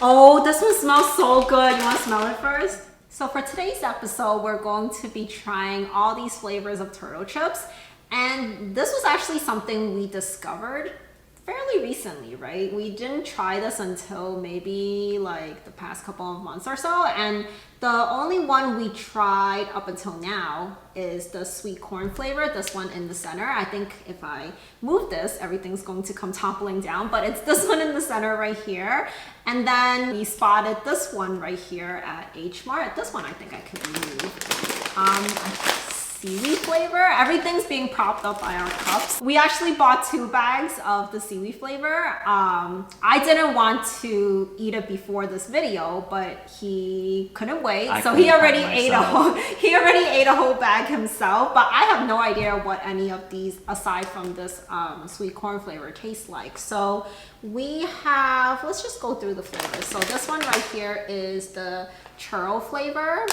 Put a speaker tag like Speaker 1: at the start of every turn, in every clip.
Speaker 1: Oh, this one smells so good. You want to smell it first? So for today's episode, we're going to be trying all these flavors of turtle chips. And this was actually something we discovered fairly recently, right? We didn't try this until maybe like the past couple of months or so. And the only one we tried up until now is the sweet corn flavor, this one in the center. I think if I move this, everything's going to come toppling down, but it's this one in the center right here. And then we spotted this one right here at H Mart. This one I think I can remove. Seaweed flavor. Everything's being propped up by our cups. We actually bought 2 bags of the seaweed flavor. I didn't want to eat it before this video, but he couldn't wait, so he already ate a whole bag himself. But I have no idea what any of these, aside from this sweet corn flavor, taste like. So we have, let's just go through the flavors. So this one right here is the churro flavor.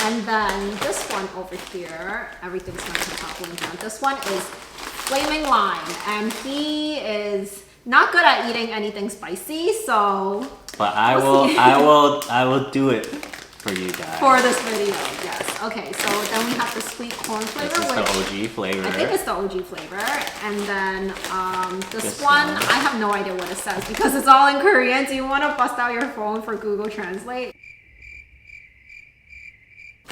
Speaker 1: And then this one over here, everything's going to toppling down. This one is flaming lime, and he is not good at eating anything spicy, so.
Speaker 2: But I will do it for you guys.
Speaker 1: For this video, yes. Okay, so then we have the sweet corn flavor.
Speaker 2: This is the OG flavor.
Speaker 1: I think it's the OG flavor. And then this one, I have no idea what it says because it's all in Korean. Do you want to bust out your phone for Google Translate?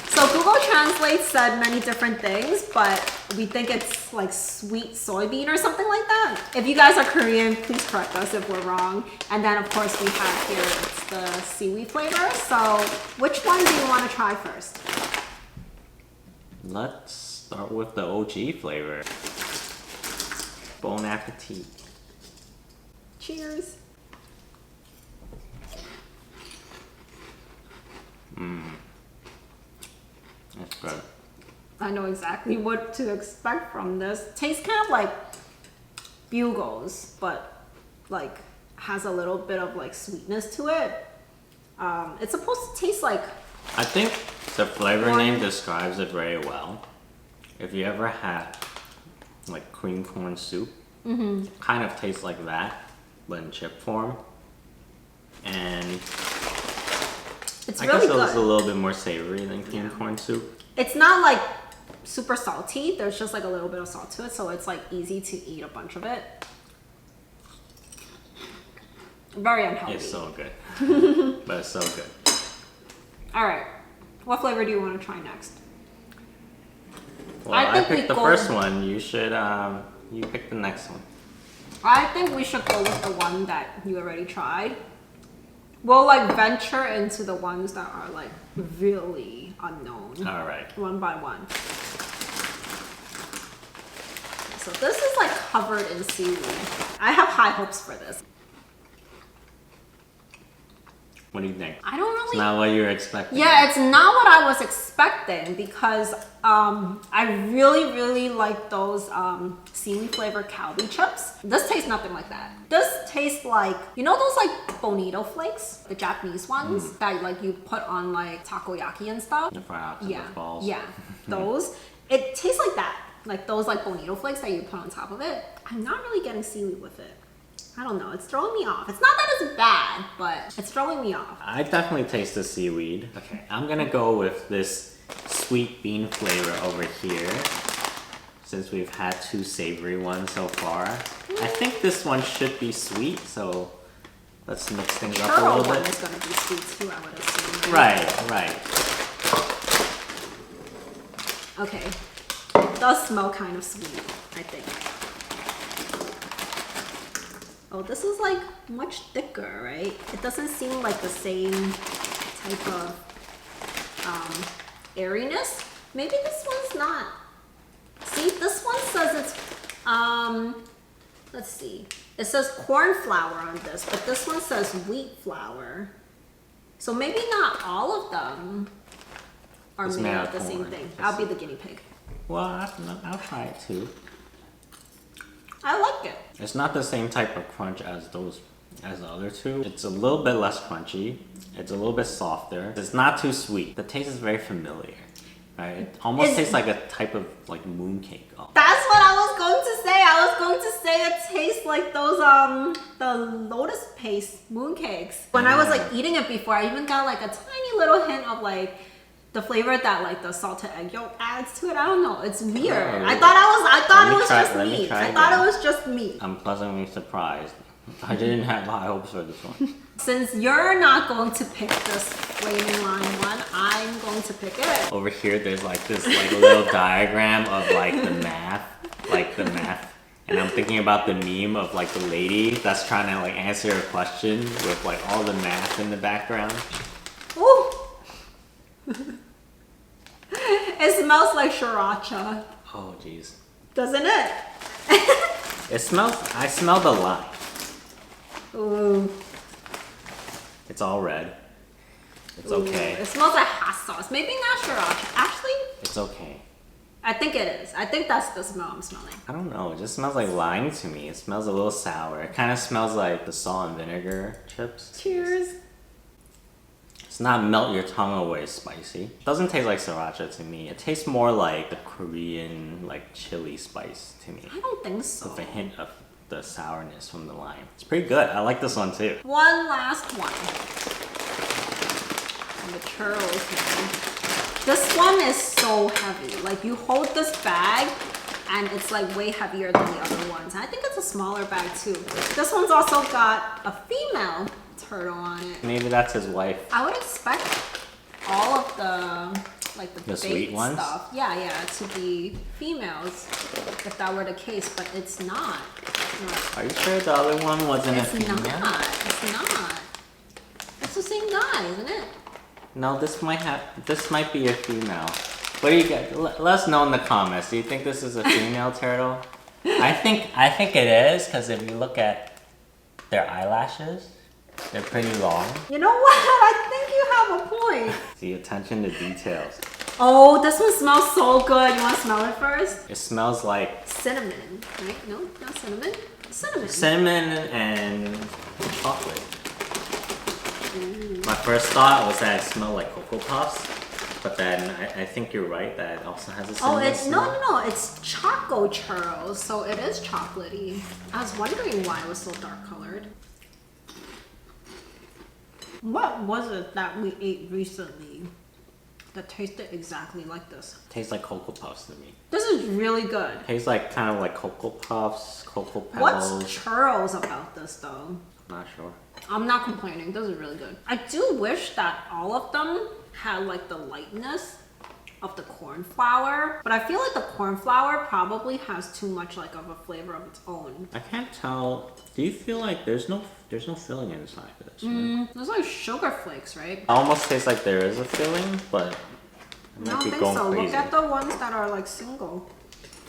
Speaker 1: So Google Translate said many different things, but we think it's like sweet soybean or something like that. If you guys are Korean, please correct us if we're wrong. And then of course we have here, it's the seaweed flavor. So which one do you want to try first?
Speaker 2: Let's start with the OG flavor. Bon appetit.
Speaker 1: Cheers.
Speaker 2: That's good.
Speaker 1: I know exactly what to expect from this. Tastes kind of like Bugles, but like has a little bit of like sweetness to it. It's supposed to taste like,
Speaker 2: I think the flavor name describes it very well. If you ever had like cream corn soup, kind of tastes like that, but in chip form. And
Speaker 1: it's
Speaker 2: I
Speaker 1: really
Speaker 2: guess
Speaker 1: good.
Speaker 2: it's a little bit more savory than cream corn soup.
Speaker 1: It's not like super salty. There's just like a little bit of salt to it, so it's like easy to eat a bunch of it. Very unhealthy.
Speaker 2: It's so good. But it's so good.
Speaker 1: All right. What flavor do you want to try next?
Speaker 2: Well, I picked the first one. You should, you pick the next one.
Speaker 1: I think we should go with the one that you already tried. We'll like venture into the ones that are like really unknown.
Speaker 2: All right.
Speaker 1: One by one. So this is like covered in seaweed. I have high hopes for this.
Speaker 2: What do you think?
Speaker 1: I don't really.
Speaker 2: It's not what you were expecting.
Speaker 1: Yeah, it's not what I was expecting because I really like those seaweed flavored Calbee chips. This tastes nothing like that. This tastes like, you know those like bonito flakes, the Japanese ones that like you put on like takoyaki and stuff.
Speaker 2: The fried octopus balls.
Speaker 1: Yeah, those. It tastes like that, like those like bonito flakes that you put on top of it. I'm not really getting seaweed with it. I don't know, it's throwing me off. It's not that it's bad, but it's throwing me off.
Speaker 2: I definitely taste the seaweed. Okay, I'm gonna go with this sweet bean flavor over here. Since we've had 2 savory ones so far. I think this one should be sweet, so let's mix things up a little
Speaker 1: One
Speaker 2: bit.
Speaker 1: is gonna be sweet too, I would assume.
Speaker 2: Right.
Speaker 1: Okay, it does smell kind of sweet, I think. Oh, this is like much thicker, right? It doesn't seem like the same type of airiness. Maybe this one's not. See, this one says it's, let's see. It says corn flour on this, but this one says wheat flour. So maybe not all of them are
Speaker 2: It's
Speaker 1: made
Speaker 2: made
Speaker 1: of
Speaker 2: out
Speaker 1: the
Speaker 2: of
Speaker 1: same
Speaker 2: corn.
Speaker 1: thing. I'll be the guinea pig.
Speaker 2: Well, I'll try it too.
Speaker 1: I like it.
Speaker 2: It's not the same type of crunch as the other 2. It's a little bit less crunchy. It's a little bit softer. It's not too sweet. The taste is very familiar. Right? It almost tastes like a type of like mooncake.
Speaker 1: That's what I was going to I was going to say it tastes like those the lotus paste mooncakes. When I was like eating it before, I even got like a tiny little hint of like the flavor that like the salted egg yolk adds to it. I don't know. It's weird.
Speaker 2: Oh.
Speaker 1: I thought it was
Speaker 2: Let
Speaker 1: just
Speaker 2: me
Speaker 1: meat.
Speaker 2: try
Speaker 1: I thought
Speaker 2: again.
Speaker 1: it was just meat.
Speaker 2: I'm pleasantly surprised. I didn't have high hopes for this one.
Speaker 1: Since you're not going to pick this flaming lime one, I'm going to pick it.
Speaker 2: Over here, there's like this like little diagram of like the math. And I'm thinking about the meme of like the lady that's trying to like answer a question with like all the math in the background.
Speaker 1: Ooh. It smells like sriracha,
Speaker 2: Oh jeez.
Speaker 1: doesn't it?
Speaker 2: I smell the lime.
Speaker 1: Ooh.
Speaker 2: It's all red. It's
Speaker 1: Ooh,
Speaker 2: okay.
Speaker 1: it smells like hot sauce. Maybe not sriracha. Actually,
Speaker 2: It's okay.
Speaker 1: I think it is. I think that's the smell I'm smelling.
Speaker 2: I don't know, it just smells like lime to me. It smells a little sour. It kind of smells like the salt and vinegar chips.
Speaker 1: Cheers.
Speaker 2: It's not melt your tongue away spicy. It doesn't taste like sriracha to me. It tastes more like the Korean like chili spice to me.
Speaker 1: I don't think so.
Speaker 2: With a hint of the sourness from the lime. It's pretty good. I like this one too.
Speaker 1: One last one. And the churros one. This one is so heavy. Like you hold this bag and it's like way heavier than the other ones. And I think it's a smaller bag too. This one's also got a female turtle on it.
Speaker 2: Maybe that's his wife.
Speaker 1: I would expect all of the like the
Speaker 2: sweet
Speaker 1: baked
Speaker 2: ones?
Speaker 1: stuff. Yeah, to be females if that were the case, but it's not.
Speaker 2: Are you sure the other one wasn't a
Speaker 1: It's
Speaker 2: female?
Speaker 1: not. It's not. It's the same guy, isn't it?
Speaker 2: No, this might be a female. What do you get? Let us know in the comments. Do you think this is a female turtle? I think it is, because if you look at their eyelashes, they're pretty long.
Speaker 1: You know what? I think you have a point.
Speaker 2: See, attention to details.
Speaker 1: Oh, this one smells so good. You want to smell it first?
Speaker 2: It smells like
Speaker 1: Cinnamon, right? No, not cinnamon. Cinnamon.
Speaker 2: cinnamon and chocolate. My first thought was that it smelled like Cocoa Puffs, but then I think you're right that it also has a
Speaker 1: Oh,
Speaker 2: cinnamon
Speaker 1: it's
Speaker 2: smell.
Speaker 1: no. It's choco churros, so it is chocolatey. I was wondering why it was so dark colored. What was it that we ate recently that tasted exactly like this?
Speaker 2: Tastes like Cocoa Puffs to me.
Speaker 1: This is really good.
Speaker 2: Tastes like kind of like Cocoa Puffs, Cocoa
Speaker 1: What's
Speaker 2: Pebbles.
Speaker 1: churros about this though?
Speaker 2: I'm not sure.
Speaker 1: I'm not complaining. This is really good. I do wish that all of them had like the lightness of the corn flour, but I feel like the corn flour probably has too much like of a flavor of its own.
Speaker 2: I can't tell. Do you feel like there's no filling inside of this? Right?
Speaker 1: There's like sugar flakes, right?
Speaker 2: It almost tastes like there is a filling, but I
Speaker 1: I
Speaker 2: might
Speaker 1: don't
Speaker 2: be
Speaker 1: think
Speaker 2: going
Speaker 1: so.
Speaker 2: crazy.
Speaker 1: Look at the ones that are like single.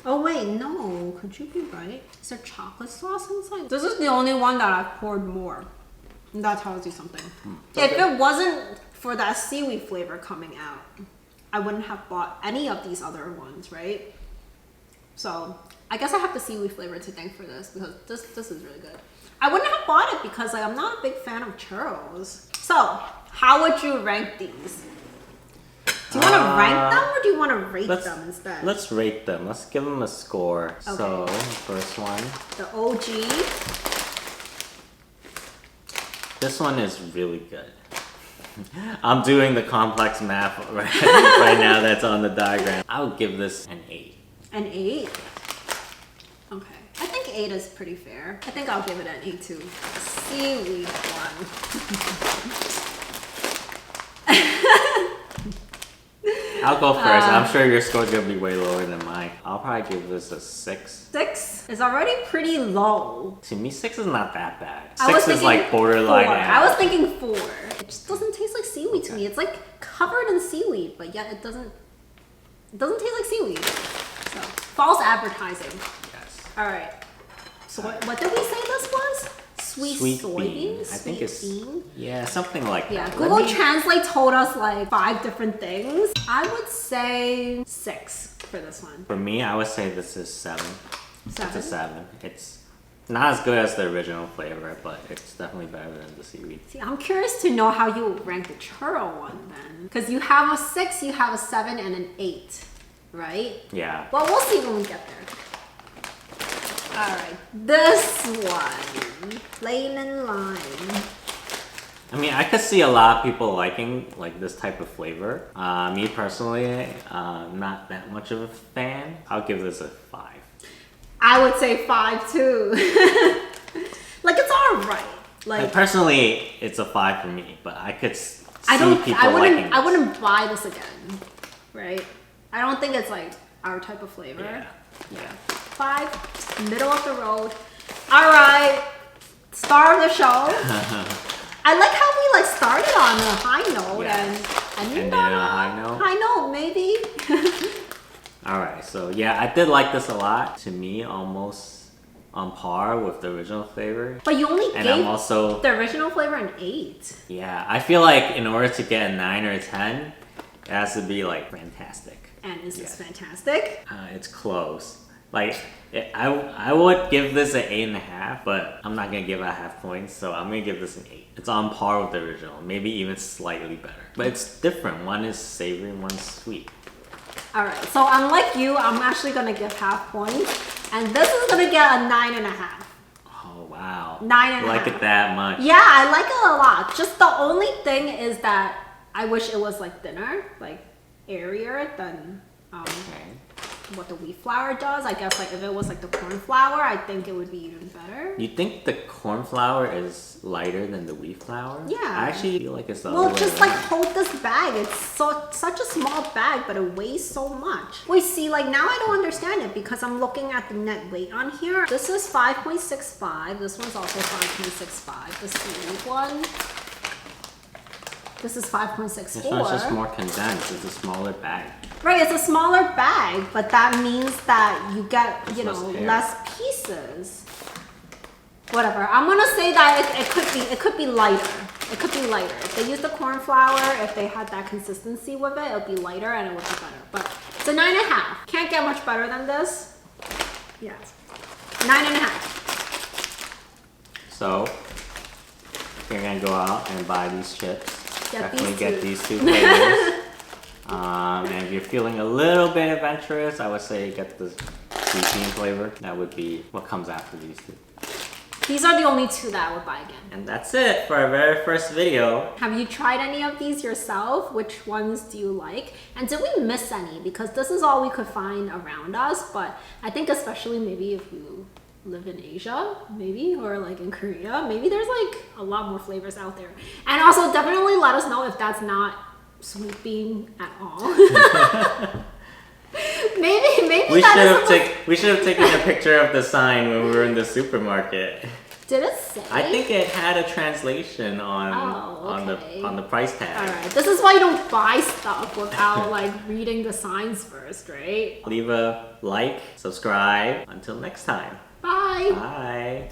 Speaker 1: Oh wait, no. Could you be right? Is there chocolate sauce inside? This is the only one that I've poured more. And that tells you something. If it wasn't for that seaweed flavor coming out, I wouldn't have bought any of these other ones, right? So I guess I have the seaweed flavor to thank for this because this is really good. I wouldn't have bought it because like, I'm not a big fan of churros. So how would you rank these? Do you want to rank them or do you want to rate them instead?
Speaker 2: Let's rate them. Let's give them a score.
Speaker 1: Okay.
Speaker 2: So, first one.
Speaker 1: The OG.
Speaker 2: This one is really good. I'm doing the complex math right now that's on the diagram. I would give this an 8.
Speaker 1: An 8? Okay. I think 8 is pretty fair. I think I'll give it an 8 too. Seaweed one.
Speaker 2: I'll go first. I'm sure your score's gonna be way lower than mine. I'll probably give this a 6.
Speaker 1: 6 is already pretty low.
Speaker 2: To me, 6 is not that bad.
Speaker 1: I was
Speaker 2: 6 is
Speaker 1: thinking
Speaker 2: like borderline.
Speaker 1: 4. I
Speaker 2: average.
Speaker 1: was thinking 4. It just doesn't taste like seaweed to me. It's like covered in seaweed, but yet it doesn't taste like seaweed. So, false advertising.
Speaker 2: Yes.
Speaker 1: All right. So what did we say this was? Sweet
Speaker 2: Sweet
Speaker 1: soybean?
Speaker 2: bean. I think
Speaker 1: Sweet
Speaker 2: it's
Speaker 1: bean?
Speaker 2: yeah, something like
Speaker 1: Yeah,
Speaker 2: that.
Speaker 1: Google Translate told us like 5 different things. I would say 6 for this one.
Speaker 2: For me, I would say this is 7.
Speaker 1: 7?
Speaker 2: It's a 7. It's not as good as the original flavor, but it's definitely better than the seaweed.
Speaker 1: See, I'm curious to know how you would rank the churro one then. Because you have a 6, you have a 7, and an 8, right?
Speaker 2: Yeah.
Speaker 1: Well, we'll see when we get there. Alright, this one. Plain and lime.
Speaker 2: I mean, I could see a lot of people liking like this type of flavor. Me personally, not that much of a fan. I'll give this a 5.
Speaker 1: I would say 5 too. Like it's alright. Like
Speaker 2: Personally, it's a 5 for me, but I could see people
Speaker 1: I
Speaker 2: liking this.
Speaker 1: wouldn't buy this again. Right? I don't think it's like our type of flavor.
Speaker 2: Yeah.
Speaker 1: 5, middle of the road. Alright. Star of the show. I like how we like started on a high note
Speaker 2: Yeah.
Speaker 1: and
Speaker 2: Ended on a high note.
Speaker 1: High note, maybe.
Speaker 2: Alright, so yeah, I did like this a lot. To me, almost on par with the original flavor.
Speaker 1: But you only
Speaker 2: And
Speaker 1: gave
Speaker 2: I'm also,
Speaker 1: the original flavor an 8.
Speaker 2: yeah, I feel like in order to get a 9 or a 10, it has to be like fantastic.
Speaker 1: And is this
Speaker 2: Yes.
Speaker 1: fantastic?
Speaker 2: It's close. Like, I would give this an 8.5, but I'm not gonna give it a half point, so I'm gonna give this an 8. It's on par with the original, maybe even slightly better. But it's different. One is savory, one's sweet.
Speaker 1: Alright, so unlike you, I'm actually gonna give half points. And this is gonna get a 9.5.
Speaker 2: Oh wow.
Speaker 1: 9.5.
Speaker 2: You like it that much?
Speaker 1: Yeah, I like it a lot. Just the only thing is that I wish it was like thinner, like airier than
Speaker 2: Okay.
Speaker 1: what the wheat flour does. I guess like if it was like the corn flour, I think it would be even better.
Speaker 2: You think the corn flour is lighter than the wheat flour?
Speaker 1: Yeah.
Speaker 2: I actually feel like it's the
Speaker 1: Well,
Speaker 2: other way
Speaker 1: just like
Speaker 2: around.
Speaker 1: hold this bag. It's such a small bag, but it weighs so much. Wait, see, like now I don't understand it because I'm looking at the net weight on here. This is 5.65. This one's also 5.65. The sweet one. This is 5.64.
Speaker 2: This one's just more condensed. It's a smaller bag.
Speaker 1: Right, it's a smaller bag, but that means that you get, you
Speaker 2: Less
Speaker 1: know,
Speaker 2: air.
Speaker 1: less pieces. Whatever. I'm gonna say that it could be lighter. It could be lighter. If they used the corn flour, if they had that consistency with it, it'll be lighter and it would be better. But it's a 9.5. Can't get much better than this. Yeah. 9.5.
Speaker 2: So, if you're gonna go out and buy these chips,
Speaker 1: Get
Speaker 2: definitely
Speaker 1: these
Speaker 2: get
Speaker 1: two.
Speaker 2: these two flavors. And if you're feeling a little bit adventurous, I would say get the sweet bean flavor. That would be what comes after these two.
Speaker 1: These are the only two that I would buy again.
Speaker 2: And that's it for our very first video.
Speaker 1: Have you tried any of these yourself? Which ones do you like? And did we miss any? Because this is all we could find around us, but I think especially maybe if you live in Asia, maybe, or like in Korea, maybe there's like a lot more flavors out there. And also definitely let us know if that's not sweet bean at all. maybe
Speaker 2: We
Speaker 1: that is
Speaker 2: we should have taken a picture of the sign when we were in the supermarket.
Speaker 1: Did it say?
Speaker 2: I think it had a translation on
Speaker 1: okay.
Speaker 2: on the price tag.
Speaker 1: Alright, this is why you don't buy stuff without like reading the signs first, right?
Speaker 2: Leave a like, subscribe. Until next time.
Speaker 1: Bye!
Speaker 2: Bye.